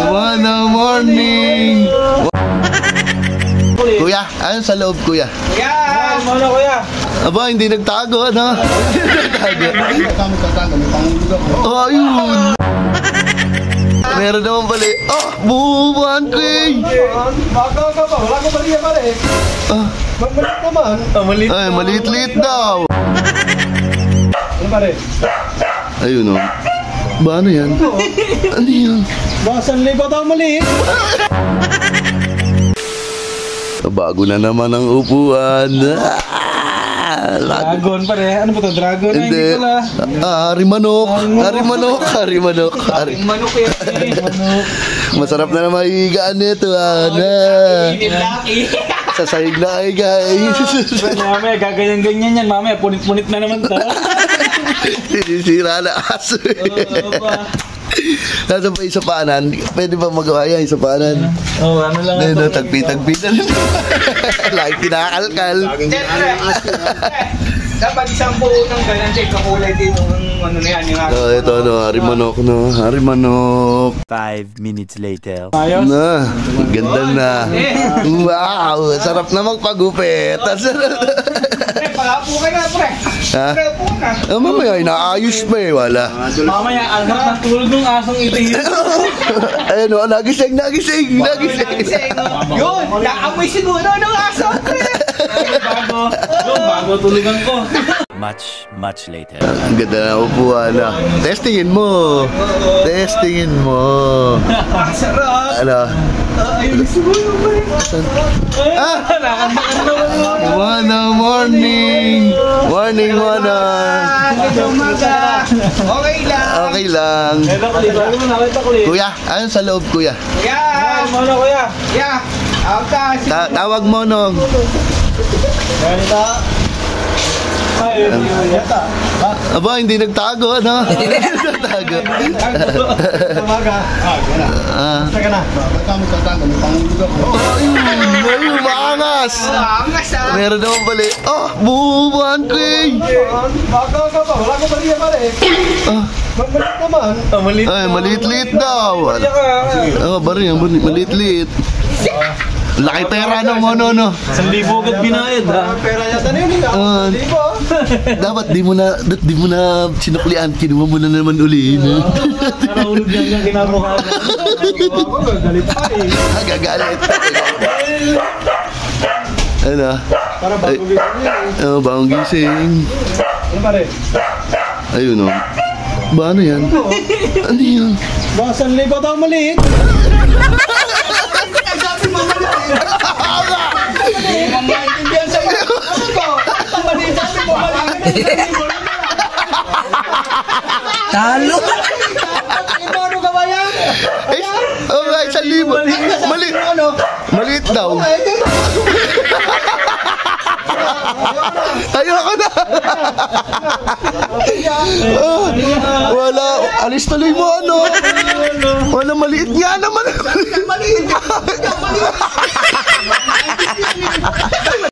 One morning. Kuya, ayun sa loob, kuya. Kuya! Ano, kuya? Aba, hindi nagtago, ano? Hindi nagtago. Oh, ayun. Meron naman pala. Oh, buwan ko eh. Baka ka pa, wala ko baliya pala eh. Maliit naman. Maliit. Ay, maliit-liit daw. Ano pare? Ayun oh. Ba, ano yan? Ano yan? Basan libo daw maliit. Bago na naman ang upuan. Dragon pare. Ano ba to? Dragon? Hindi. Harimanok. Harimanok. Harimanok. Manok yan. Manok. Masarap na naman higaan nito. Sa sahig na ay guys. Mamaya gaganyan-ganyan yan. Mamaya punit-punit na naman to. Sinisira na aso. Nasa pa isa paanan. Pwede ba magawa yan isa paanan? Oo, ano lang ito. Tagpi-tagpi na rin. Lagi kinakalkal. Dapat isang buo ng ganyan check kakulay din ng ano na yan. Ito ano, harimanok no. Harimanok. 5 minutes later. Ayos? Na, ganda na. Wow, sarap na magpagupit. Palapo ka na, pre. Ha? Palapo ka na. Mamaya, inaayos pa eh, wala. Mamaya, almat na tulog ng asong itingin. Ayun o, nagising. Yun, naamoy siguro ng aso, pre. Bago tulugan ko. Much later. Ang ganda na upuan na. Testingin mo. Sarap. Ano? Ayun, siguro ba yun? One morning. Morning. Okay lang. Kuya, ayun sa loob, kuya. Kuya! Ano, kuya? Kuya! Tawag mo nung. Ganito. Ay, yata. Aba, hindi nagtago, ano? Hindi nagtago. Umaga. Saka na. Ayun, maangas. Angas ah. Meron naman pala. Oh, buwan ko eh. Baka ka pa, wala ko baliya pala eh. Maliit naman. Maliit. Ay, maliit-liit daw. Oh, maliit-liit. Laki pera no mo no. 1,000 agad binayad ha. Pera yata na yun. 1,000. Dapat di mo na sinuklian, kinuha mo na naman uli. Narahulog yan yung kinabukasan. Galit pa eh. Gagalit. Ano? Para bagong gising yan. Oh, bagong gising. Ano pare? Ayun oh. Ba, ano yan? Ano yan? Baka 1,000 daw maliit. Hindi mo maintindihan sa mga ang maliit sabi mo talo. Ano ka ba yan? Alright, 1,000. Maliit daw. Ayoko na. Wala. Alis tuloy mo ano. Wala, maliit nga naman. Maliit.